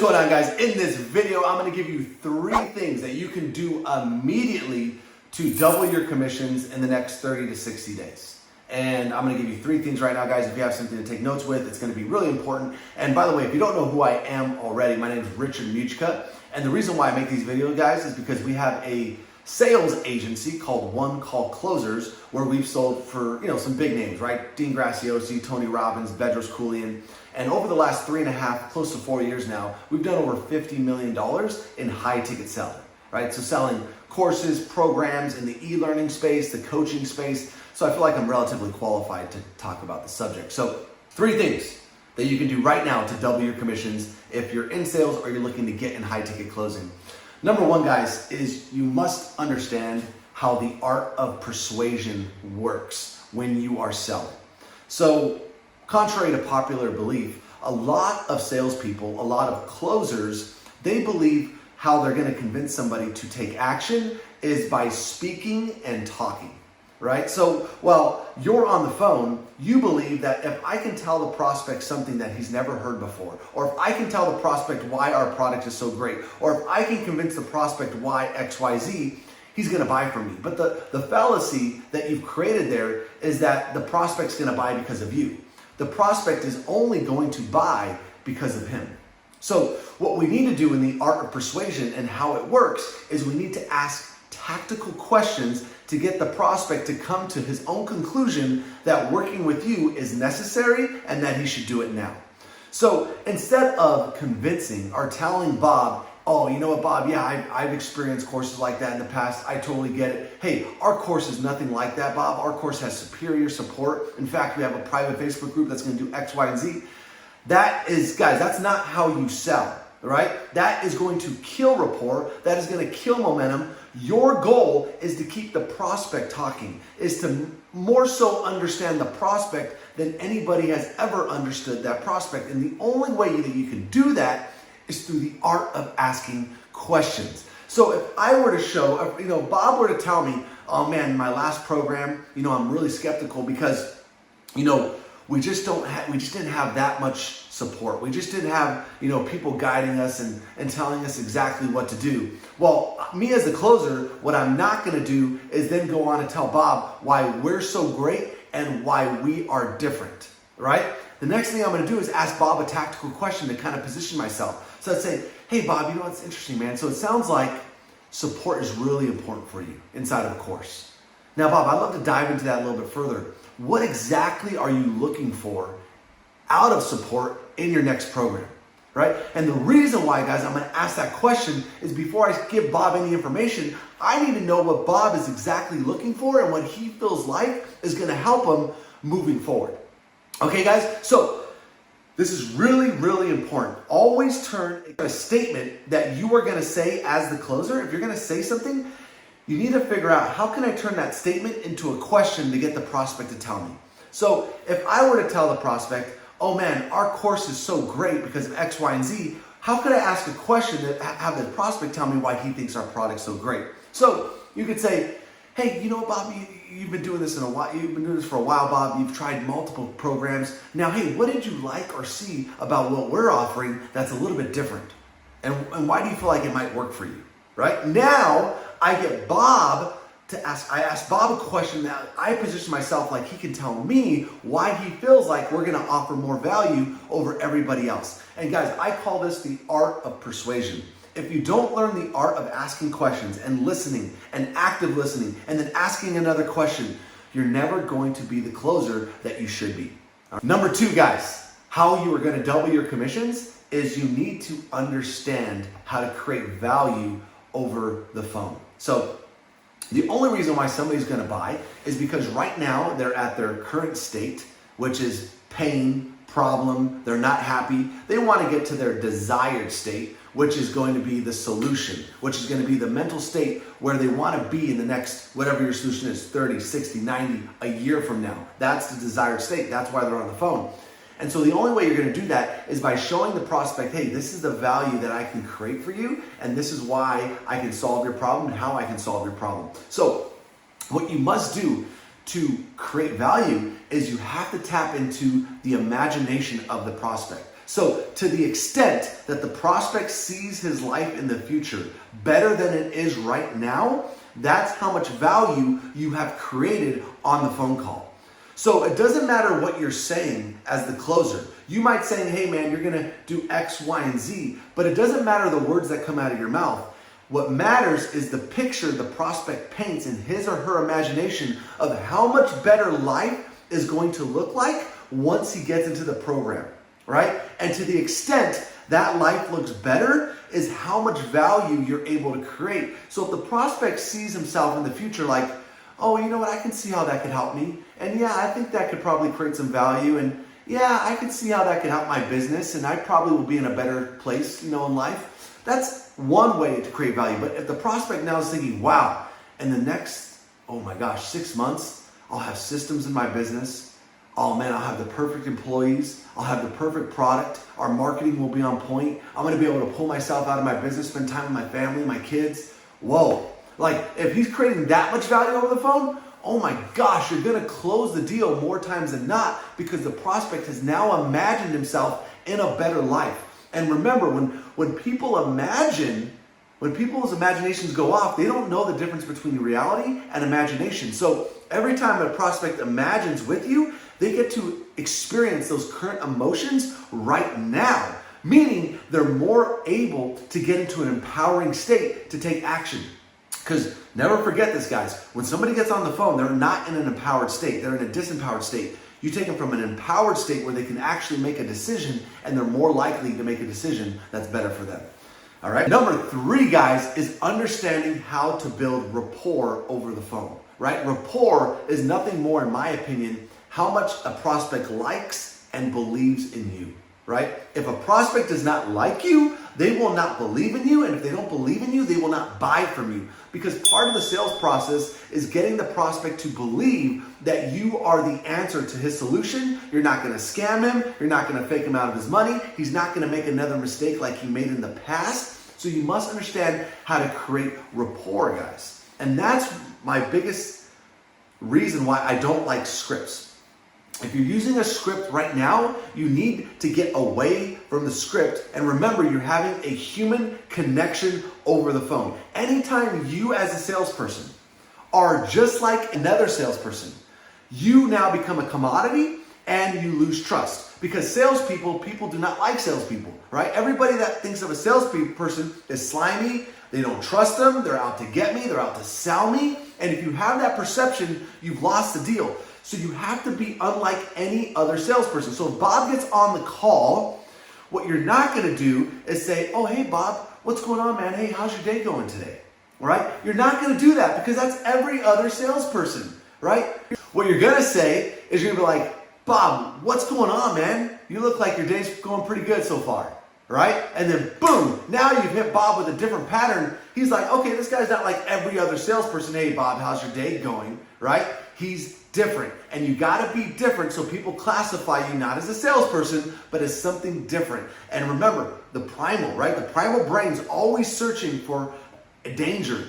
what's going on, guys? In this video, I'm going to give you 3 things that you can do immediately to double your commissions in the next 30 to 60 days. And I'm going to give you 3 things right now, guys. If you have something to take notes with, it's going to be really important. And by the way, if you don't know who I am already, my name is Richard Muchka. And the reason why I make these videos, guys, is because we have a sales agency called One Call Closers, where we've sold for, some big names, right? Dean Graciosi, Tony Robbins, Bedros Keuilian. And over the last 3.5, close to 4 years now, we've done over $50 million in high ticket selling, right? So selling courses, programs in the e-learning space, the coaching space. So I feel like I'm relatively qualified to talk about the subject. So 3 things that you can do right now to double your commissions if you're in sales or you're looking to get in high ticket closing. Number 1, guys, is you must understand how the art of persuasion works when you are selling. So contrary to popular belief, a lot of salespeople, a lot of closers, they believe how they're going to convince somebody to take action is by speaking and talking, right? So while you're on the phone, you believe that if I can tell the prospect something that he's never heard before, or if I can tell the prospect why our product is so great, or if I can convince the prospect why XYZ, he's going to buy from me. But the fallacy that you've created there is that the prospect's going to buy because of you. The prospect is only going to buy because of him. So what we need to do in the art of persuasion and how it works is we need to ask tactical questions to get the prospect to come to his own conclusion that working with you is necessary and that he should do it now. So instead of convincing or telling Bob, oh, you know what, Bob, yeah, I've experienced courses like that in the past. I totally get it. Hey, our course is nothing like that, Bob. Our course has superior support. In fact, we have a private Facebook group that's going to do X, Y, and Z. That is, guys, that's not how you sell, right? That is going to kill rapport. That is going to kill momentum. Your goal is to keep the prospect talking, is to more so understand the prospect than anybody has ever understood that prospect. And the only way that you can do that is through the art of asking questions. So if I were to show, Bob were to tell me, oh man, my last program, I'm really skeptical because, we just didn't have that much support. We just didn't have, people guiding us and telling us exactly what to do. Well, me as the closer, what I'm not going to do is then go on and tell Bob why we're so great and why we are different, right? The next thing I'm going to do is ask Bob a tactical question to kind of position myself. So I'd say, hey, Bob, what's interesting, man? So it sounds like support is really important for you inside of a course. Now, Bob, I'd love to dive into that a little bit further. What exactly are you looking for out of support in your next program, right? And the reason why, guys, I'm going to ask that question is before I give Bob any information, I need to know what Bob is exactly looking for and what he feels like is going to help him moving forward. Okay, guys? So this is really, really important. Always turn a statement that you are going to say as the closer. If you're going to say something, you need to figure out how can I turn that statement into a question to get the prospect to tell me. So if I were to tell the prospect, oh man, our course is so great because of X, Y, and Z, how could I ask a question to have the prospect tell me why he thinks our product's so great? So you could say, hey, Bob, you've been doing this in a while. You've been doing this for a while, Bob. You've tried multiple programs. Now, hey, what did you like or see about what we're offering that's a little bit different? And why do you feel like it might work for you? Right? Now, I get Bob to ask. I ask Bob a question that I position myself like he can tell me why he feels like we're going to offer more value over everybody else. And guys, I call this the art of persuasion. If you don't learn the art of asking questions and listening and active listening and then asking another question, you're never going to be the closer that you should be. Number 2, guys, how you are going to double your commissions is you need to understand how to create value over the phone. So the only reason why somebody's going to buy is because right now they're at their current state, which is pain, problem, they're not happy. They want to get to their desired state, which is going to be the solution, which is going to be the mental state where they want to be in the next, whatever your solution is, 30, 60, 90, a year from now. That's the desired state. That's why they're on the phone. And so the only way you're going to do that is by showing the prospect, hey, this is the value that I can create for you, and this is why I can solve your problem and how I can solve your problem. So what you must do to create value is you have to tap into the imagination of the prospect. So to the extent that the prospect sees his life in the future better than it is right now, that's how much value you have created on the phone call. So it doesn't matter what you're saying as the closer. You might say, hey man, you're gonna do X, Y, and Z, but it doesn't matter the words that come out of your mouth. What matters is the picture the prospect paints in his or her imagination of how much better life is going to look like once he gets into the program, right? And to the extent that life looks better is how much value you're able to create. So if the prospect sees himself in the future like, oh, you know what, I can see how that could help me. And yeah, I think that could probably create some value. And yeah, I can see how that could help my business. And I probably will be in a better place, in life. That's one way to create value. But if the prospect now is thinking, wow, in the next, 6 months, I'll have systems in my business. Oh man, I'll have the perfect employees. I'll have the perfect product. Our marketing will be on point. I'm going to be able to pull myself out of my business, spend time with my family, my kids. Whoa. Like if he's creating that much value over the phone, oh my gosh, you're going to close the deal more times than not because the prospect has now imagined himself in a better life. And remember, when people's imaginations go off, they don't know the difference between reality and imagination. So every time a prospect imagines with you, they get to experience those current emotions right now, meaning they're more able to get into an empowering state to take action. Because never forget this, guys, when somebody gets on the phone, they're not in an empowered state, they're in a disempowered state. You take them from an empowered state where they can actually make a decision and they're more likely to make a decision that's better for them. All right. Number 3, guys, is understanding how to build rapport over the phone, right? Rapport is nothing more, in my opinion, how much a prospect likes and believes in you, right? If a prospect does not like you, they will not believe in you. And if they don't believe in you, they will not buy from you. Because part of the sales process is getting the prospect to believe that you are the answer to his solution. You're not going to scam him. You're not going to fake him out of his money. He's not going to make another mistake like he made in the past. So you must understand how to create rapport, guys. And that's my biggest reason why I don't like scripts. If you're using a script right now, you need to get away from the script. And remember, you're having a human connection over the phone. Anytime you as a salesperson are just like another salesperson, you now become a commodity and you lose trust. Because people do not like salespeople, right? Everybody that thinks of a salesperson is slimy. They don't trust them. They're out to get me. They're out to sell me. And if you have that perception, you've lost the deal. So you have to be unlike any other salesperson. So if Bob gets on the call, what you're not going to do is say, oh, hey, Bob, what's going on, man? Hey, how's your day going today? Right? You're not going to do that because that's every other salesperson, right? What you're going to say is you're going to be like, Bob, what's going on, man? You look like your day's going pretty good so far, right? And then boom, now you've hit Bob with a different pattern. He's like, okay, this guy's not like every other salesperson. Hey, Bob, how's your day going, right? He's different, and you got to be different so people classify you not as a salesperson, but as something different. And remember, the primal, right? The primal brain's always searching for danger.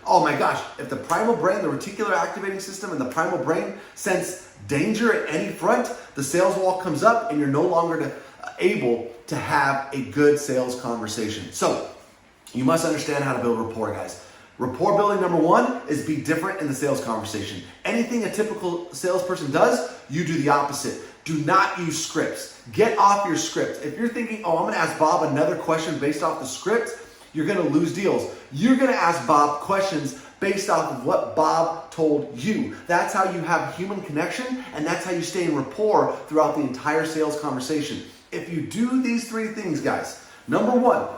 Oh my gosh, if the primal brain, the reticular activating system and the primal brain sense danger at any front, the sales wall comes up and you're no longer able to have a good sales conversation. So you must understand how to build rapport, guys. Rapport building number 1 is be different in the sales conversation. Anything a typical salesperson does, you do the opposite. Do not use scripts. Get off your script. If you're thinking, oh, I'm going to ask Bob another question based off the script, you're going to lose deals. You're going to ask Bob questions based off of what Bob told you. That's how you have human connection, and that's how you stay in rapport throughout the entire sales conversation. If you do these 3 things, guys, number 1,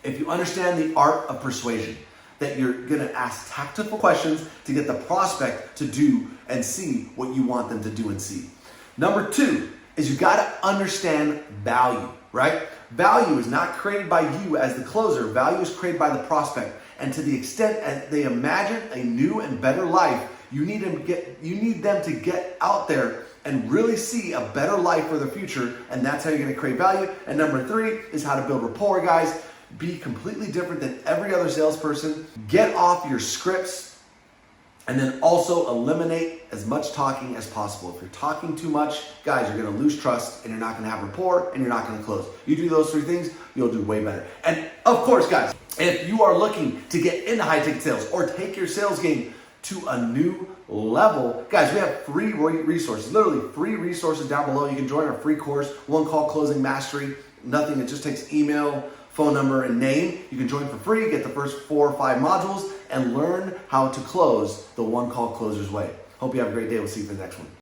if you understand the art of persuasion, that you're going to ask tactical questions to get the prospect to do and see what you want them to do and see. Number 2 is you got to understand value, right? Value is not created by you as the closer. Value is created by the prospect. And to the extent as they imagine a new and better life, you need them to get out there and really see a better life for the future. And that's how you're going to create value. And number 3 is how to build rapport, guys. Be completely different than every other salesperson. Get off your scripts And then also eliminate as much talking as possible. If you're talking too much, guys, you're gonna lose trust and you're not gonna have rapport and you're not gonna close. You do those three things, you'll do way better. And of course, guys, if you are looking to get into high ticket sales or take your sales game to a new level, guys, we have free resources, literally free resources down below. You can join our free course, One Call Closing Mastery. Nothing, it just takes email, phone number, and name. You can join for free, get the first 4 or 5 modules, and learn how to close the one call closer's way. Hope you have a great day. We'll see you for the next one.